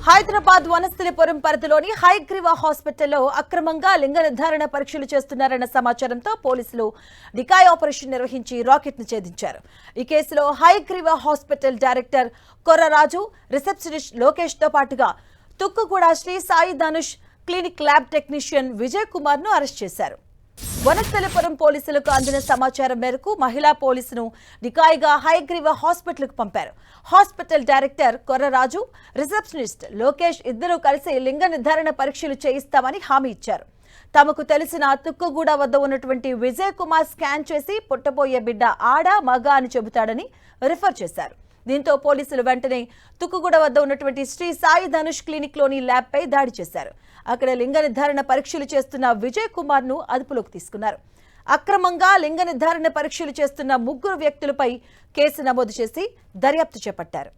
హైదరాబాద్ వనస్థలిపురం పరిధిలోని హైగ్రీవా హాస్పిటల్లో అక్రమంగా లింగ నిర్ధారణ పరీక్షలు చేస్తున్నారన్న సమాచారంతో పోలీసులు డికాయ్ ఆపరేషన్ నిర్వహించి రాకెట్ను ఛేదించారు. ఈ కేసులో Hayagreeva hospital director Korraraju, receptionist Lokesh తో పాటుగా Tukkuguda Sri Sai Dhanush clinic lab technician Vijay Kumar ను అరెస్ట్ చేశారు. వనస్థలిపురం పోలీసులకు అందిన సమాచారం మేరకు మహిళా పోలీసును డికాయిగా హైగ్రీవా హాస్పిటల్కు పంపారు. Hospital director Korraraju, receptionist Lokesh ఇద్దరూ కలిసి లింగ నిర్ధారణ పరీక్షలు చేయిస్తామని హామీ ఇచ్చారు. తమకు తెలిసిన తుక్కుగూడ వద్ద ఉన్నటువంటి విజయ్ కుమార్ స్కాన్ చేసి పుట్టబోయే బిడ్డ ఆడ మగ అని చెబుతాడని రిఫర్ చేశారు. దీంతో పోలీసులు వెంటనే తుక్కుగూడ వద్ద ఉన్నటువంటి శ్రీ సాయి ధనుష్ క్లినిక్ లోని ల్యాబ్ పై దాడి చేశారు. అక్కడ లింగ నిర్ధారణ పరీక్షలు చేస్తున్న విజయ్ కుమార్ ను అదుపులోకి తీసుకున్నారు. అక్రమంగా లింగ నిర్ధారణ పరీక్షలు చేస్తున్న 3 వ్యక్తులపై కేసు నమోదు చేసి దర్యాప్తు చేపట్టారు.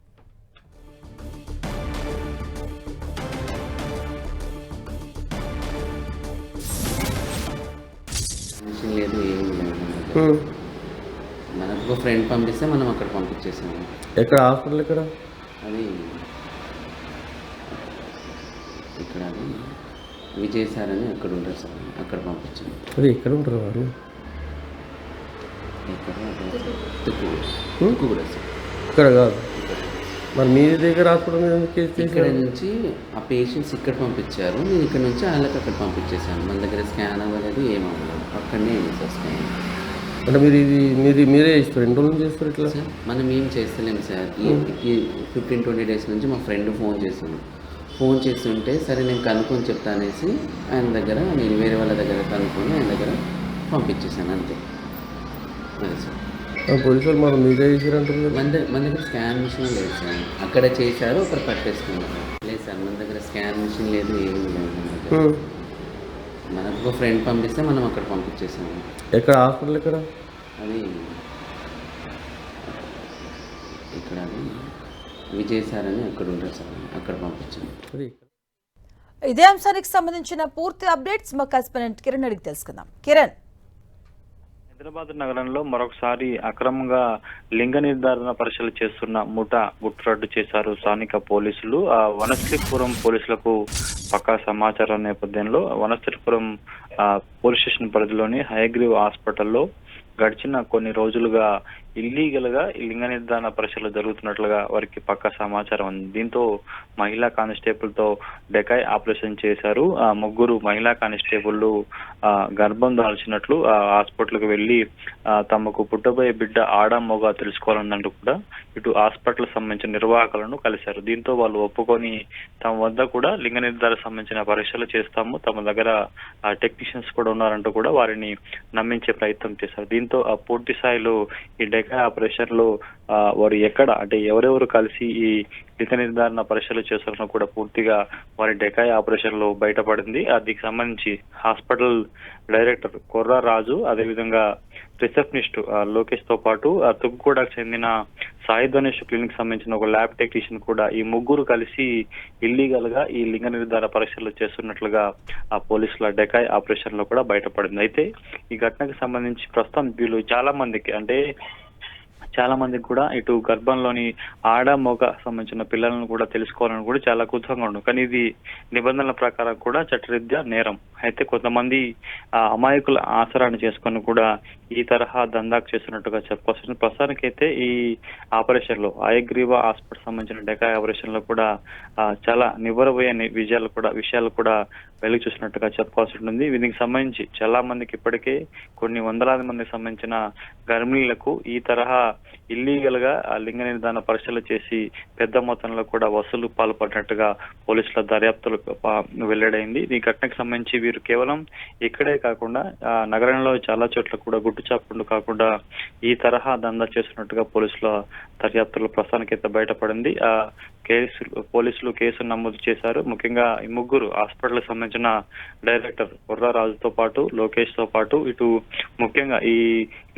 లేదు ఏం లేదు. మనకు ఫ్రెండ్ పంపిస్తే మనం అక్కడ పంపించేసాము. ఎక్కడ హాస్పిటల్ ఎక్కడ? అది ఇక్కడ అది విజయ్ సార్ అని అక్కడ ఉంటారు సార్, అక్కడ పంపించాము. అది ఎక్కడ ఉంటారు వారు? ఇక్కడ తుక్కుగూడ సార్. ఇక్కడ కాదు మరి మీ దగ్గర హాస్పిటల్ ఇక్కడ నుంచి ఆ పేషెంట్స్ ఇక్కడ పంపించారు, నేను ఇక్కడ నుంచి వాళ్ళకి అక్కడ పంపించేసాను. మన దగ్గర స్కాన్ అవ్వలేదు, ఏమవ్వలేదు, అక్కడనే సార్ స్కాన్. అంటే మీరే చేస్తారు? ఎన్ని రోజులు చేస్తారు ఇట్లా? సార్ మనం ఏం చేస్తలేము సార్. ఈ 15-20 డేస్ నుంచి మా ఫ్రెండ్ ఫోన్ చేస్తుంటే సరే నేను కనుక్కొని చెప్తా అనేసి ఆయన దగ్గర, నేను వేరే వాళ్ళ దగ్గర కనుక్కొని ఆయన దగ్గర పంపించేసాను అంతే. అదే సార్. పోలీసు వాళ్ళు మనం మీరే చేసారంటారు. మన దగ్గర స్కాన్ మిషన్ లేదు సార్. అక్కడ చేశారు, ఒకరు పట్టేసుకున్నారు. లేదు సార్, మన దగ్గర స్కాన్ మిషన్ లేదు, ఏమీ లేదు. మనకు ఫ్రెండ్ పంపిస్తే మనం అక్కడ పంపించేసాము. ఎక్కడ హాస్పిటల్ ఎక్కడ? అది ఇక్కడ అది విజయ్ సార్ అని అక్కడ ఉంటారు సార్, అక్కడ పంపించాము. ఇదే అంశానికి సంబంధించిన పూర్తి అప్డేట్స్ మా కరెస్పాండెంట్ కిరణ్ అడిగి తెలుసుకుందాం. కిరణ్, హైదరాబాద్ నగరంలో మరొకసారి అక్రమంగా లింగ నిర్ధారణ పరీక్షలు చేస్తున్న ముఠా గుట్టురట్టు చేశారు స్థానిక పోలీసులు. వనస్థలిపురం పోలీసులకు పక్కా సమాచారం నేపథ్యంలో వనస్థలిపురం పోలీస్ స్టేషన్ పరిధిలోని హయగ్రీవ్ హాస్పిటల్లో గడిచిన కొన్ని రోజులుగా ఇల్లీగల్ గా లింగ నిర్ధారణ పరీక్షలు జరుగుతున్నట్లుగా వారికి పక్కా సమాచారం ఉంది. దీంతో మహిళా కానిస్టేబుల్ తో డెకాయ్ ఆపరేషన్ చేశారు. 3 మహిళా కానిస్టేబుల్ గర్భం దాల్చినట్లు హాస్పిటల్కి వెళ్లి తమకు పుట్టబోయే బిడ్డ ఆడ మగ తెలుసుకోవాలన్నట్టు కూడా ఇటు హాస్పిటల్ సంబంధించిన నిర్వాహకులను కలిశారు. దీంతో వాళ్ళు ఒప్పుకొని తమ వద్ద కూడా లింగ నిర్ధారణ సంబంధించిన పరీక్షలు చేస్తాము, తమ దగ్గర టెక్నీషియన్స్ కూడా ఉన్నారంటూ కూడా వారిని నమ్మించే ప్రయత్నం చేశారు. దీంతో పూర్తి స్థాయిలో ఈ డెకాయ్ ఆపరేషన్ లో వారు ఎక్కడ అంటే ఎవరెవరు కలిసి ఈ లింగ నిర్ధారణ పరీక్షలు చేస్తున్నా కూడా పూర్తిగా వారి డెకాయ్ ఆపరేషన్ లో బయటపడింది. దీనికి సంబంధించి హాస్పిటల్ డైరెక్టర్ కొర్రరాజు, అదేవిధంగా రిసెప్షనిస్ట్ లోకేష్ తో పాటు తుక్కుగూడకు చెందిన సాయి ధనుష్ క్లినిక్ సంబంధించిన ఒక ల్యాబ్ టెక్నీషియన్ కూడా ఈ 3 కలిసి ఇల్లీగల్ గా ఈ లింగ నిర్ధారణ పరీక్షలు చేస్తున్నట్లుగా ఆ పోలీసుల డెకాయ్ ఆపరేషన్ లో కూడా బయటపడింది. అయితే ఈ ఘటనకు సంబంధించి ప్రస్తుతం వీళ్ళు చాలా మందికి కూడా ఇటు గర్భంలోని ఆడ మగ సంబంధించిన పిల్లలను కూడా తెలుసుకోవాలని కూడా చాలా కుతూహలంగా ఉండదు. కానీ ఇది నిబంధనల ప్రకారం కూడా చట్టరీత్యా నేరం. అయితే కొంతమంది అమాయకుల ఆసరాన్ని చేసుకొని కూడా ఈ తరహా దందాకు చేస్తున్నట్టుగా చెప్పుకోవచ్చు. ప్రస్తుతానికైతే ఈ ఆపరేషన్ లో హయగ్రీవా హాస్పిటల్ సంబంధించిన డెకాయ్ ఆపరేషన్ లో కూడా చాలా నివ్వరబోయే విషయాలు కూడా వెలుగు చూసినట్టుగా చెప్పుకోవాల్సి ఉంటుంది. దీనికి సంబంధించి చాలా మందికి ఇప్పటికే కొన్ని వందలాది మందికి సంబంధించిన గర్భిణీలకు ఈ తరహా ఇల్లీగల్ గా లింగ నిర్ధారణ పరీక్షలు చేసి పెద్ద మొత్తంలో కూడా వసూలు పాల్పడినట్టుగా పోలీసుల దర్యాప్తులు వెల్లడైంది. ఈ ఘటనకు సంబంధించి వీరు కేవలం ఇక్కడే కాకుండా నగరంలో చాలా చోట్ల కూడా గుట్టుచాపుండు కాకుండా ఈ తరహా దందా చేస్తున్నట్టుగా పోలీసుల దర్యాప్తులు ప్రస్తుతానికైతే బయటపడింది. పోలీసులు కేసు నమోదు చేశారు. ముఖ్యంగా ఈ 3 హాస్పిటల్ సంబంధించిన డైరెక్టర్ కొర్రరాజుతో పాటు లోకేష్ తో పాటు ఇటు ముఖ్యంగా ఈ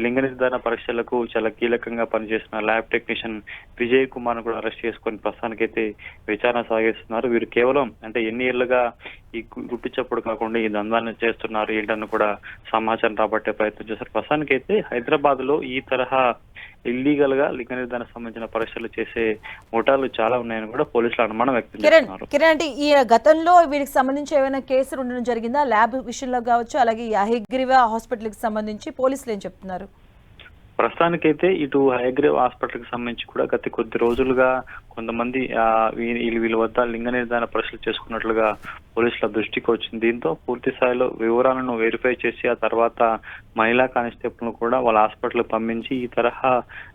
లింగ నిర్ధారణ పరీక్షలకు చాలా కీలకంగా పనిచేసిన ల్యాబ్ టెక్నీషియన్ విజయ్ కుమార్ కూడా అరెస్ట్ చేసుకొని ప్రస్తుతానికైతే విచారణ సాగిస్తున్నారు. వీరు కేవలం అంటే ఎన్ని ఏళ్లుగా ఈ గుట్టు చప్పుడు కాకుండా ఈ దందాన్ని చేస్తున్నారు ఏంటని కూడా సమాచారం రాబట్టే ప్రయత్నం చేశారు. ప్రస్తుతానికైతే హైదరాబాద్ లో ఈ తరహా ఇల్లీగల్ గా లింగ నిర్ధారణ సంబంధించిన పరీక్షలు చేసే ముఠాలు చాలా ఉన్నాయని కూడా పోలీసులు అనుమానం వ్యక్తం కిరణ్ చేస్తున్నారు. కిరణ్ అంటే ఈ గతంలో వీరికి సంబంధించి ఏమైనా కేసులు ఉండడం జరిగిందా? ల్యాబ్ విషయంలో కావచ్చు, అలాగే ఈ హైగ్రీవా హాస్పిటల్కి సంబంధించి పోలీసులు ఏం చెప్తున్నారు? ప్రస్తుతానికైతే ఇటు హయగ్రీవ్ హాస్పిటల్ కి సంబంధించి కూడా గత కొద్ది రోజులుగా కొంతమంది వీళ్ళ వద్ద లింగ నిర్ధారణ పరీక్షలు చేసుకున్నట్లుగా పోలీసుల దృష్టికి వచ్చింది. దీంతో పూర్తి స్థాయిలో వివరాలను వెరిఫై చేసి ఆ తర్వాత మహిళా కానిస్టేబుల్ కూడా వాళ్ళ హాస్పిటల్ పంపించి ఈ తరహా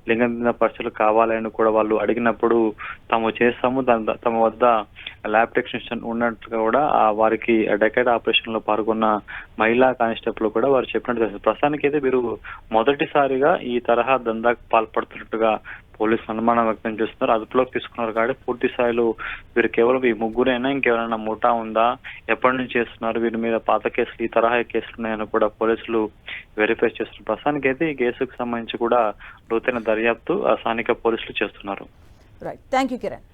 లింగ నిర్ధారణ పరీక్షలు కావాలని కూడా వాళ్ళు అడిగినప్పుడు తాము చేస్తాము, తమ వద్ద ల్యాబ్ టెక్నీషియన్ ఉన్నట్టుగా కూడా వారికి డెకైడ్ ఆపరేషన్ లో పాల్గొన్న మహిళా కానిస్టేబుల్ కూడా వారు చెప్పినట్టు తెలుసు. ప్రస్తుతానికి అయితే వీరు మొదటిసారిగా ఈ తరహా దందాకు పాల్పడుతున్నట్టుగా పోలీసులు అనుమానం వ్యక్తం చేస్తున్నారు. అదుపులోకి తీసుకున్నారు కాబట్టి పూర్తి స్థాయిలో వీరు కేవలం ఈ ముగ్గురైనా ఇంకెవరైనా ముఠా ఉందా, ఎప్పటి నుంచి చేస్తున్నారు, వీరి మీద పాత కేసులు ఈ తరహా కేసులు ఉన్నాయని కూడా పోలీసులు వెరిఫై చేస్తున్నారు. ప్రస్తుతానికి అయితే ఈ కేసుకు సంబంధించి కూడా లోతైన దర్యాప్తు స్థానిక పోలీసులు చేస్తున్నారు. Right, thank you Kiran.